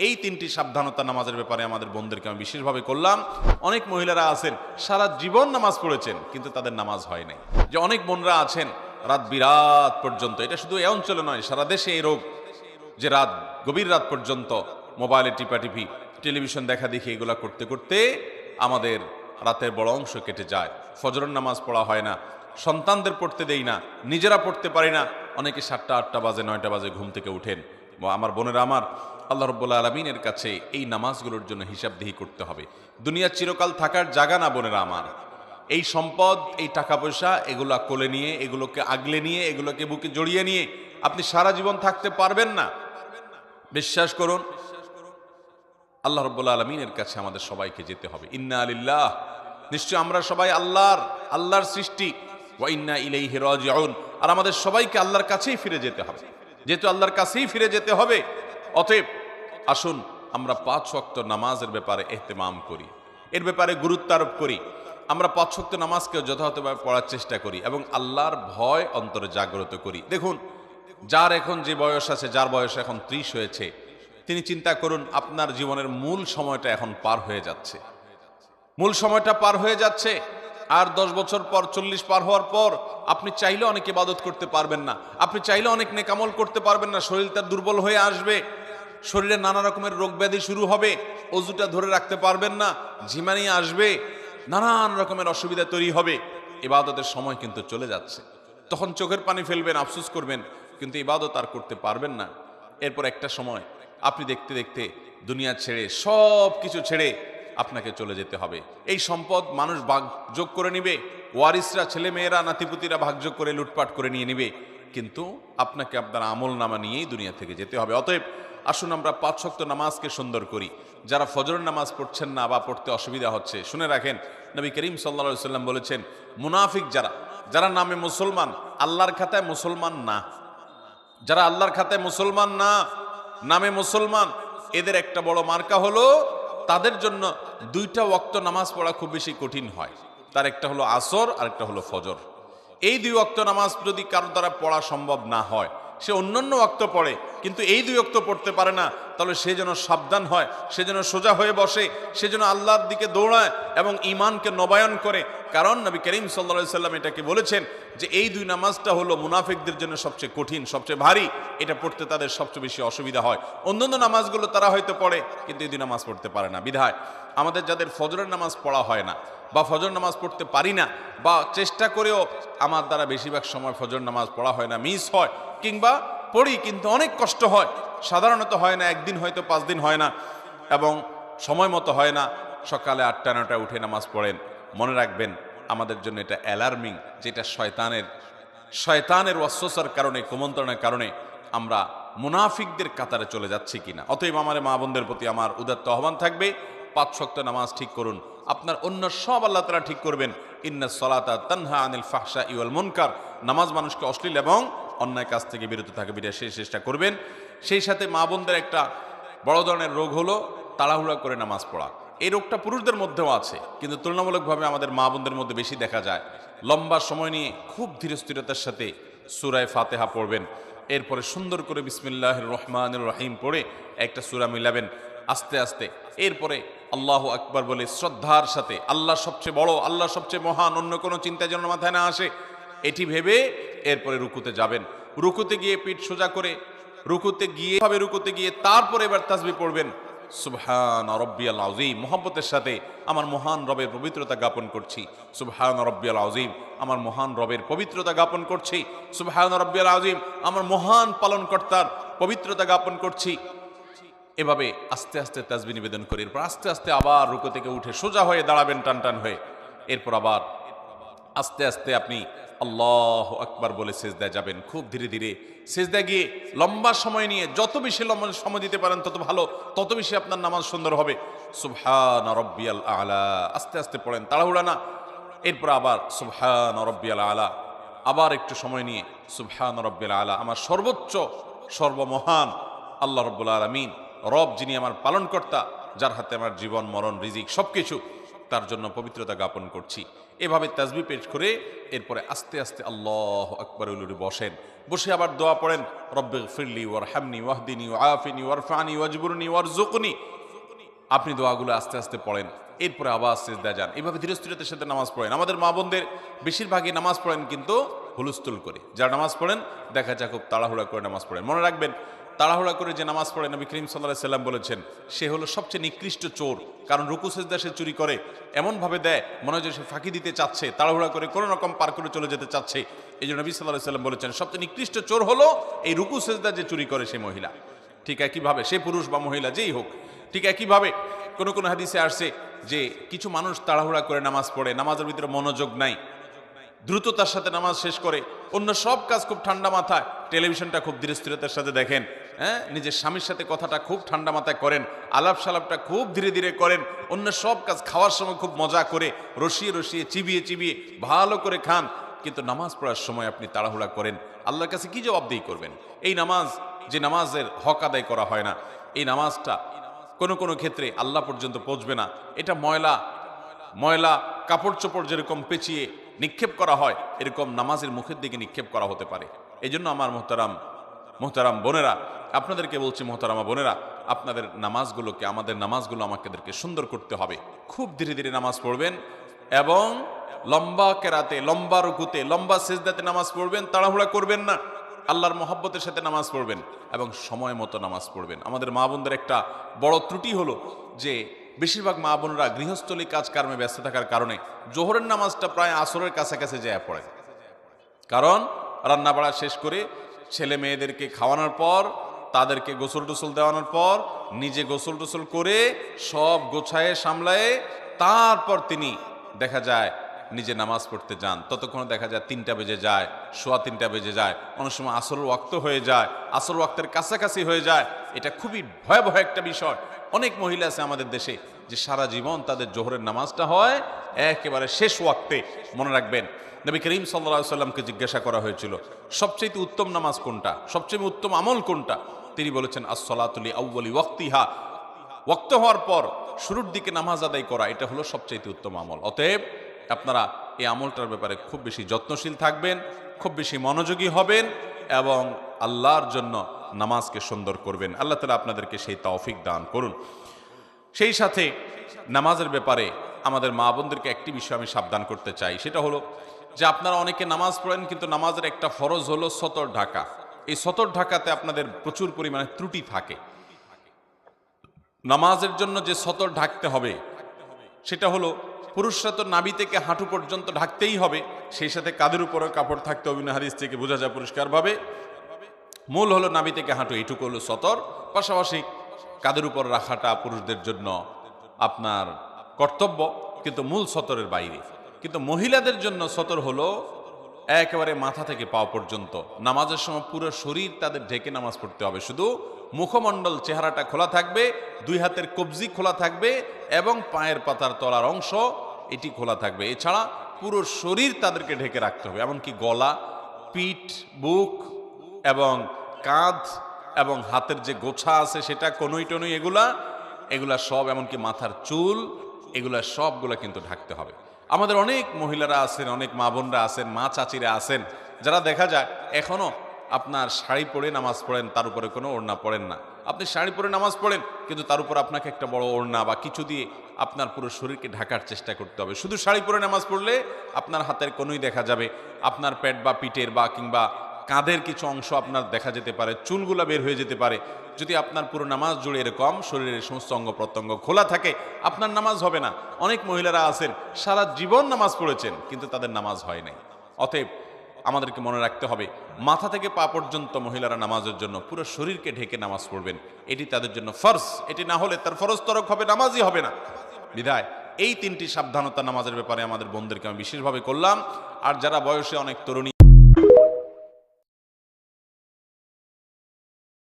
এই তিনটি সাবধানতা নামাজের ব্যাপারে আমাদের বোনদেরকে আমি বিশেষভাবে করলাম। অনেক মহিলারা আছেন সারা জীবন নামাজ পড়েছেন কিন্তু তাদের নামাজ হয় নাই। যে অনেক বোনরা আছেন রাত বিরাত পর্যন্ত, এটা শুধু এই অঞ্চলে নয়, সারা দেশে এই রোগ, যে রাত গভীর রাত পর্যন্ত মোবাইলে টিপাটিপি, টেলিভিশন দেখা দেখি, এগুলা করতে করতে আমাদের রাতের বড় অংশ কেটে যায়। ফজরের নামাজ পড়া হয় না, সন্তানদের পড়তে দেই না, নিজেরা পড়তে পারি না। অনেকে 7টা 8টা বাজে 9টা বাজে ঘুম থেকে উঠেন। আমার বোনেরা আমার, আল্লাহ রাব্বুল আলামিনের কাছে এই নামাজগুলোর জন্য হিসাবদিহি করতে হবে। দুনিয়া চিরকাল থাকার জায়গা না বোনেরা আমার। এই সম্পদ, এই টাকা পয়সা, এগুলা কোলে নিয়ে, এগুলোকে আগলে নিয়ে, এগুলোকে বুকে জড়িয়ে নিয়ে আপনি সারা জীবন থাকতে পারবেন না। বিশ্বাস করুন, আল্লাহ রাব্বুল আলামিনের কাছে আমাদের সবাইকে যেতে হবে। ইন্না লিল্লাহ, নিশ্চয় আমরা সবাই আল্লাহর সৃষ্টি, ওয়া ইন্না ইলাইহি রাজিউন, আর আমাদের সবাইকে আল্লাহর কাছেই ফিরে যেতে হবে। যেহেতু আল্লাহর কাছেই ফিরে যেতে হবে, অতএব আসুন আমরা 5 ওয়াক্ত নামাজের ব্যাপারে ইহতিমাম করি, এর ব্যাপারে গুরুত্ব আরোপ করি। আমরা 5 ওয়াক্ত নামাজকে যথাযথভাবে পড়ার চেষ্টা করি এবং আল্লাহর ভয় অন্তরে জাগ্রত করি। দেখুন, যার এখন যে বয়স আছে, যার বয়স এখন 30 হয়েছে, তিনি চিন্তা করুন আপনার জীবনের মূল সময়টা এখন পার হয়ে যাচ্ছে। মূল সময়টা পার হয়ে যাচ্ছে। আর 10 বছর পর, 40 পার হওয়ার পর আপনি চাইলে অনেক ইবাদত করতে পারবেন না, আপনি চাইলে অনেক নেকামল করতে পারবেন না। শরীরটা দুর্বল হয়ে আসবে, শরীরে নানা রকমের রোগ ব্যাধি শুরু হবে, অজুটা ধরে রাখতে পারবেন না, ঝিমানি আসবে, নানান রকমের অসুবিধা তৈরি হবে। ইবাদতের সময় কিন্তু চলে যাচ্ছে। তখন চোখের পানি ফেলবেন, আফসোস করবেন, কিন্তু ইবাদত আর করতে পারবেন না। এরপর একটা সময় আপনি দেখতে দেখতে দুনিয়া ছেড়ে, সব কিছু ছেড়ে আপনাকে চলে যেতে হবে। এই সম্পদ মানুষ ভাগযোগ করে নিবে, ওয়ারিসরা, ছেলে মেয়েরা, নাতিপুতিরা ভাগযোগ করে লুটপাট করে নিয়ে নিবে, কিন্তু আপনাকে আপনার আমল নামা নিয়েই দুনিয়া থেকে যেতে হবে। অতএব আসুন আমরা 5 ওয়াক্ত নামাজকে সুন্দর করি। যারা ফজরের নামাজ পড়ছেন না বা পড়তে অসুবিধা হচ্ছে, শুনে রাখেন, নবী করিম সাল্লাল্লাহু আলাইহি সাল্লাম বলেছেন, মুনাফিক যারা নামে মুসলমান, আল্লাহর খাতায় মুসলমান না, যারা আল্লাহর খাতায় মুসলমান না, নামে মুসলমান, এদের একটা বড় মার্কা হলো তাদের জন্য 2টা ওয়াক্ত নামাজ পড়া খুব বেশি কঠিন হয়। তার একটা হলো আসর আর একটা হলো ফজর। এই 2 ওয়াক্ত নামাজ যদি কারো দ্বারা পড়া সম্ভব না হয়, সে অন্যান্য ওয়াক্ত পড়ে কিন্তু এই 2 ওয়াক্ত পড়তে পারে না, তাহলে সে যেন সাবধান হয়, সে যেন সোজা হয়ে বসে, সে যেন আল্লাহর দিকে দৌড়ায় এবং ঈমানকে নবায়ন করে। কারণ নবী করিম সাল্লাল্লাহু আলাইহি সাল্লাম এটাকে বলেছেন যে এই 2 নামাজটা হলো মুনাফিকদের জন্য সবচেয়ে কঠিন, সবচেয়ে ভারী, এটা পড়তে তাদের সবচেয়ে বেশি অসুবিধা হয়। অন্যান্য নামাজগুলো তারা হয়তো পড়ে কিন্তু এই 2 নামাজ পড়তে পারে না। বিধায় আমাদের যাদের ফজরের নামাজ পড়া হয় না বা ফজর নামাজ পড়তে পারি না, বা চেষ্টা করেও আমার দ্বারা বেশিরভাগ সময় ফজর নামাজ পড়া হয় না, মিস হয়, কিংবা পড়ি কিন্তু অনেক কষ্ট হয়, সাধারণত হয় না, একদিন হয়তো 5 দিন হয় না এবং সময় মতো হয় না, সকালে 8টা 9টায় উঠে নামাজ পড়েন, মনে রাখবেন আমাদের জন্য এটা অ্যালার্মিং, যেটা শয়তানের ওয়াসওয়াসার কারণে, কুমন্ত্রণার কারণে আমরা মুনাফিকদের কাতারে চলে যাচ্ছি কিনা। অতএব আমার মা বোনদের প্রতি আমার উদাত্ত আহ্বান থাকবে, 5 ওয়াক্ত নামাজ ঠিক করুন, আপনার অন্য সব আল্লাহ তাআলা ঠিক করবেন। ইন্নাস সালাতা তানহা আনিল ফাহশাই ওয়াল মুনকার, নামাজ মানুষকে অশ্লীল এবং অন্যায় কাজ থেকে বিরত থাকবে, সেই চেষ্টা করবেন। সেই সাথে মা বোনদের একটা বড় ধরনের রোগ হলো তাড়াহুড়া করে নামাজ পড়া। এই রোগটা পুরুষদের মধ্যেও আছে, কিন্তু তুলনামূলকভাবে আমাদের মা বোনদের মধ্যে বেশি দেখা যায়। লম্বা সময় নিয়ে খুব ধীরস্থিরতার সাথে সূরা ফাতিহা পড়বেন, এরপরে সুন্দর করে বিসমিল্লাহির রহমানির রহিম পড়ে একটা সূরা মিলাবেন আস্তে আস্তে, এরপরে আল্লাহু আকবার বলে শ্রদ্ধার সাথে, আল্লাহ সবচেয়ে বড়, আল্লাহ সবচেয়ে মহান, অন্য কোনো চিন্তা যেন মাথায় না আসে, এটি ভেবে এরপরে রুকুতে যাবেন। রুকুতে গিয়ে পিঠ সোজা করে রুকুতে গিয়ে তারপরে এবার তাসবিহ পড়বেন, সুবহান রাব্বিয়াল আযীম, মুহাব্বতের সাথে আমার মহান রবের পবিত্রতা জ্ঞাপন করছি, সুবহান রাব্বিয়াল আযীম, আমার মহান রবের পবিত্রতা জ্ঞাপন করছি, সুবহান রাব্বিয়াল আযীম, আমার মহান পালনকর্তার পবিত্রতা জ্ঞাপন করছি। এভাবে আস্তে আস্তে তাসবিহ নিবেদন করে এরপর আস্তে আস্তে আবার রুকু থেকে উঠে সোজা হয়ে দাঁড়াবেন টান হয়ে। এরপর আবার আস্তে আস্তে আপনি আল্লাহু আকবার বলে সিজদায় যাবেন। খুব ধীরে ধীরে সিজদায় গিয়ে লম্বা সময় নিয়ে, যত বেশি লম্বা সময় দিতে পারেন তত ভালো, তত বেশি আপনার নামাজ সুন্দর হবে। সুবহান রাব্বিয়াল আলা, আস্তে আস্তে পড়েন, তাড়াহুড়া না। এরপর আবার সুবহান রাব্বিয়াল আলা, আবার একটু সময় নিয়ে সুবহান রাব্বিয়াল আলা, আমার সর্বোচ্চ সর্বমহান আল্লাহ রাব্বুল আলামিন, রব যিনি আমার পালনকর্তা, যার হাতে আমার জীবন মরণ রিজিক সবকিছু, তার জন্য পবিত্রতা জ্ঞাপন করছি। এভাবে তাসবিহ পেশ করে এরপরে আস্তে আস্তে আল্লাহু আকবার বলে বসেন। বসে আবার দোয়া পড়েন, রব্বিগফিরলি ওয়ারহামনি ওয়াহদিনি ওয়াআফিনি ওয়ারফানি ওয়াজবুরনি ওয়ারযুকনি। আপনি দোয়াগুলো আস্তে আস্তে পড়েন, এরপরে আবার সিজদায় যান। এভাবে ধীরস্থিরতার সাথে নামাজ পড়েন। আমাদের মা বোনদের বেশিরভাগই নামাজ পড়েন কিন্তু হুলস্থুল করে। যারা নামাজ পড়েন দেখা যায় খুব তাড়াহুড়া করে নামাজ পড়েন। মনে রাখবেন, তাড়াহুড়া করে যে নামাজ পড়ে নবী করিম সাল্লাল্লাহু আলাইহি সাল্লাম বলেছেন সে হলো সবচেয়ে নিকৃষ্ট চোর। কারণ রুকু সিজদা সে চুরি করে, এমনভাবে দেয় মনে হয় যে সে ফাঁকি দিতে চাচ্ছে, তাড়াহুড়া করে কোনো রকম পার করে চলে যেতে চাচ্ছে। এই জন্য নবী সাল্লাল্লাহু আলাইহি সাল্লাম বলেছেন সবচেয়ে নিকৃষ্ট চোর হলো এই রুকু সিজদা যে চুরি করে সে মহিলা। ঠিক একইভাবে সে পুরুষ বা মহিলা যেই হোক। ঠিক একইভাবে কোন কোন হাদিসে আসছে যে কিছু মানুষ তাড়াহুড়া করে নামাজ পড়ে, নামাজের ভিতরে মনোযোগ নাই, দ্রুততার সাথে নামাজ শেষ করে, অন্য সব কাজ খুব ঠান্ডা মাথায়, টেলিভিশনটা খুব ধীরস্থিরতার সাথে দেখেন, হ্যাঁ, নিজের স্বামীর সাথে কথাটা খুব ঠান্ডা মাথায় করেন, আলাপ সালাপটা খুব ধীরে ধীরে করেন, অন্য সব কাজ খাওয়ার সময় খুব মজা করে রসিয়ে রসিয়ে চিবিয়ে চিবিয়ে ভালো করে খান, কিন্তু নামাজ পড়ার সময় আপনি তাড়াহুড়া করেন, আল্লাহর কাছে কি জবাবদিহি করবেন? এই নামাজ, যে নামাজের হক আদায় করা হয় না, এই নামাজটা কোনো কোনো ক্ষেত্রে আল্লাহ পর্যন্ত পৌঁছবে না। এটা ময়লা ময়লা কাপড় চোপড় যেরকম পেঁচিয়ে নিক্ষেপ করা হয়, এরকম নামাজের মুখের দিকে নিক্ষেপ করা হতে পারে। এই জন্য আমার মোহতারাম বোনেরা, আপনাদেরকে বলছি, মোহতারামা বোনেরা, আপনাদের নামাজগুলোকে, আমাদের নামাজগুলো আমাদেরকে সুন্দর করতে হবে। খুব ধীরে ধীরে নামাজ পড়বেন এবং লম্বা কেরাতে, লম্বা রুকুতে, লম্বা সিজদাতে নামাজ পড়বেন। তাড়াহুড়া করবেন না, আল্লাহর মহব্বতের সাথে নামাজ পড়বেন এবং সময় মতো নামাজ পড়বেন। আমাদের মা বোনদের একটা বড় ত্রুটি হলো যে বেশিরভাগ মা বোনরা গৃহস্থলী কাজকর্মে ব্যস্ত থাকার কারণে জোহরের নামাজটা প্রায় আসরের কাছাকাছি যায় পড়ে। কারণ রান্না বাড়া শেষ করে ছেলে মেয়েদেরকে খাওয়ানোর পর, তাদেরকে গোসল টোসল দেওয়ানোর পর, নিজে গোসল টোসল করে সব গোছায়ে সামলায়ে তারপর তিনি দেখা যায় নিজে নামাজ পড়তে যান। ততক্ষণে দেখা যায় 3টা বেজে যায়, সোয়া 3টা বেজে যায়, অনেক সময় আসরের ওয়াক্ত হয়ে যায়, আসর ওয়াক্তের কাছাকাছি হয়ে যায়। এটা খুবই ভয়াবহ একটা বিষয়। অনেক মহিলা আছে আমাদের দেশে যে সারা জীবন তাদের জোহরের নামাজটা হয় একেবারে শেষ ওয়াক্তে। মনে রাখবেন, নবী করিম সাল্লাল্লাহু আলাইহি সাল্লামকে জিজ্ঞাসা করা হয়েছিল সবচেয়ে উত্তম নামাজ কোনটা, সবচেয়ে উত্তম আমল কোনটা? তিনি বলেছেন আস-সালাতু লি আউয়ালি ওয়াক্তিহা, ওয়াক্ত হওয়ার পর শুরুর দিকে নামাজ আদায় করা, এটা হলো সবচেয়ে উত্তম আমল। অতএব আপনারা এই আমলটার ব্যাপারে খুব বেশি যত্নশীল থাকবেন, খুব বেশি মনোযোগী হবেন এবং আল্লাহর জন্য নামাজকে সুন্দর করবেন। আল্লাহ তাআলা আপনাদেরকে সেই তৌফিক দান করুন। সেই সাথে নামাজের ব্যাপারে আমাদের মা বোনদেরকে একটি বিষয় আমি সাবধান করতে চাই, সেটা হলো যে আপনারা অনেকে নামাজ পড়েন কিন্তু নামাজের একটা ফরজ হলো সতর ঢাকা। এই সতর ঢাকাতে আপনাদের প্রচুর পরিমাণে ত্রুটি থাকে। নামাজের জন্য যে সতর ঢাকতে হবে সেটা হলো পুরুষরা তো নাভি থেকে হাঁটু পর্যন্ত ঢাকতেই হবে, সেই সাথে কাঁধের উপরে কাপড় থাকতে হবে। হাদিস থেকে বোঝা যায় পরিষ্কারভাবে মূল হলো নাভি থেকে হাঁটু, এইটুকু হলো সতর। পাশাপাশি কাঁধের উপর রাখাটা পুরুষদের জন্য আপনার কর্তব্য, কিন্তু মূল সতরের বাইরে। কিন্তু মহিলাদের জন্য সতর হলো একেবারে মাথা থেকে পা পর্যন্ত। নামাজের সময় পুরো শরীর তাদের ঢেকে নামাজ পড়তে হবে, শুধু মুখমণ্ডল চেহারাটা খোলা থাকবে, 2 হাতের কবজি খোলা থাকবে এবং পায়ের পাতার তলার অংশ এটি খোলা থাকবে। এছাড়া পুরো শরীর তাদেরকে ঢেকে রাখতে হবে, এমনকি গলা, পিঠ, বুক এবং কাঁধ এবং হাতের যে গোছা আছে সেটা, কনুই টনুই, এগুলা সব, এমনকি মাথার চুল, এগুলা সবগুলা কিন্তু ঢাকতে হবে। আমাদের অনেক মহিলারা আছেন, অনেক মা বোনরা আছেন, মা চাচিরা আছেন, যারা দেখা যায় এখনো আপনার শাড়ি পরে নামাজ পড়েন, তার উপরে কোনো ওড়না পড়েন না। আপনি শাড়ি পরে নামাজ পড়েন কিন্তু তার উপর আপনাকে একটা বড় ওড়না বা কিছু দিয়ে আপনার পুরো শরীরকে ঢাকার চেষ্টা করতে হবে। শুধু শাড়ি পরে নামাজ পড়লে আপনার হাতের কোনোই দেখা যাবে, আপনার পেট বা পিঠের বা কিংবা কাঁধের কিছু অংশ আপনার দেখা যেতে পারে, চুলগুলা বের হয়ে যেতে পারে। যদি আপনার পুরো নামাজ জুড়ে এরকম শরীরের সমস্ত অঙ্গ প্রত্যঙ্গ খোলা থাকে, আপনার নামাজ হবে না। অনেক মহিলারা আছেন সারা জীবন নামাজ পড়েছেন কিন্তু তাদের নামাজ হয় নাই। অতএব আমাদেরকে মনে রাখতে হবে মাথা থেকে পা পর্যন্ত মহিলারা নামাজের জন্য পুরো শরীরকে ঢেকে নামাজ পড়বেন, এটি তাদের জন্য ফরজ। এটি না হলে তার ফরজ তরক হবে, নামাজই হবে না। বিধায় এই 3টি সাবধানতা নামাজের ব্যাপারে আমাদের বোনদেরকে আমি বিশেষভাবে করলাম। আর যারা বয়সে অনেক তরুণী